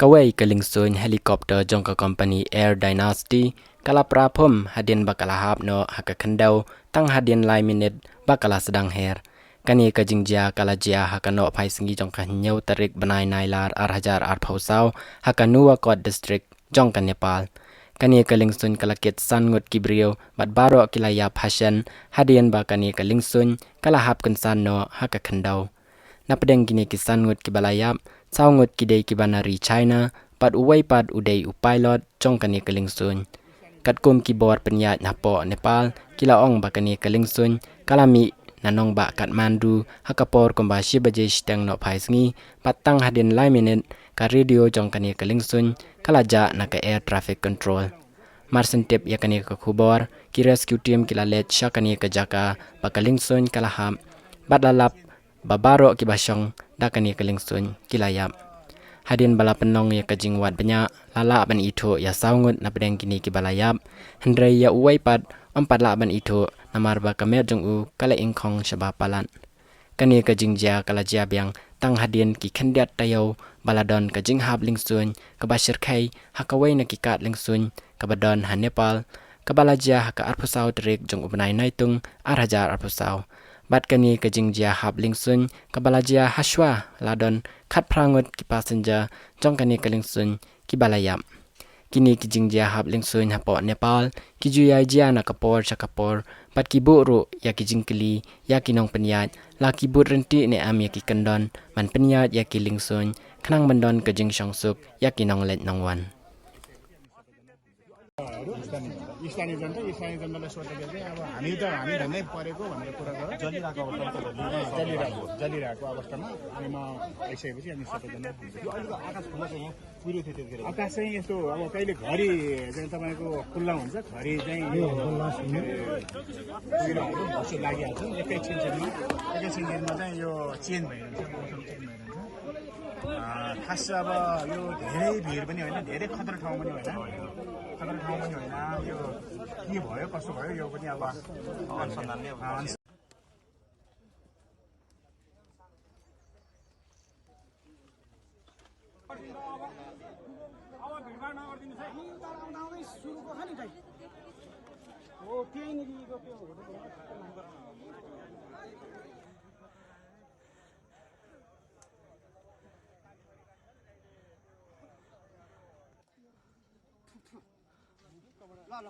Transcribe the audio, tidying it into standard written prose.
kiwei ke Liengsuin helikopter jong ke company Air Dynasty kala prapum hadin bakala hap no haka kendau tang hadin lai minute bakala sedang her kani ke jingjia kala jia haka no pai singi jong ka nyau tarik benai nailar hajar phausau haka nuwa kot district jong ka Nepal kani ke Liengsuin kala Kynsan Ngut ki Briew bat baro kilaya passion hadin ba kani ke Liengsuin kala hap Kynsan no haka kendau napdeng kini Kynsan Ngut ki balayap Ngut kidei kibanari China, pat uway pat uday upilot jong kani ke Liengsuin. Katkum keyboard penyat napo Nepal, kilaong ba kani ke Liengsuin, kalami nanong ba Kathmandu, hakapor kumba shibaje shteng no paisngi, patang hadin lai minute ka radio jong kani ke Liengsuin, kalaja na ke air traffic control. Marsentip ya kani ke Khubor, ki rescue team kilalet sya kani ke Jaka, ba ke Liengsuin kalaham, bat lalap babaro ki basyong da kani ke Liengsuin kilayap hadin bala penong ya ke jingwat banyak lala ban itu ya saungut na pedeng kini ki balayap hendrai ya uwai pat empat la ban itu namar ba kamer jong u kala ingkong syaba palan kani ke jingjia kala jia biang tang hadin ki khendiat tayo baladon ke jinghab Liengsuin ke basyir khai hakawai na ki kat Liengsuin ke badon ha Nepal ke balajia haka arpusau terik jong ubnai naitung hajar arpusau bat kani ke jingjia hab Liengsuin ke balajia haswa ladon khat prangut ki passenger jong kani ke Liengsuin ki balayap kini ki jingjia hab Liengsuin hapo Nepal ki juyai jia na kapor chakapor bat ki buru ya ki jingkeli ya ki nong penyat la ki but renti ne am ya ki kendon man penyat ya ki Liengsuin khnang bandon ke jing syongsuk ya ki nong let nong wan स्थानीय जनतालाई सोध्दाखेरि चाहिँ अब हामी धन्दै परेको भनेर कुरा गरेर जलिरहेको अवस्थामा अनि म आइसकेपछि अनि सबैजना आकाश खुल्ला चाहिँ यहाँ पुग्यो थियो त्यतिखेर आकाश चाहिँ यस्तो अब कहिले घरि चाहिँ तपाईँको खुल्ला हुन्छ घरि चाहिँ पुगिरहेको बस्यो लागिहाल्छ एकैछिनमा चाहिँ यो चेन्ज भइरहन्छ मौसम चेन्ज भइरहन्छ खास अब यो धेरै भिड पनि होइन धेरै खतरा ठाउँ पनि होइन यो के भयो कसो भयो यो पनि अब अनुसन्धानले ल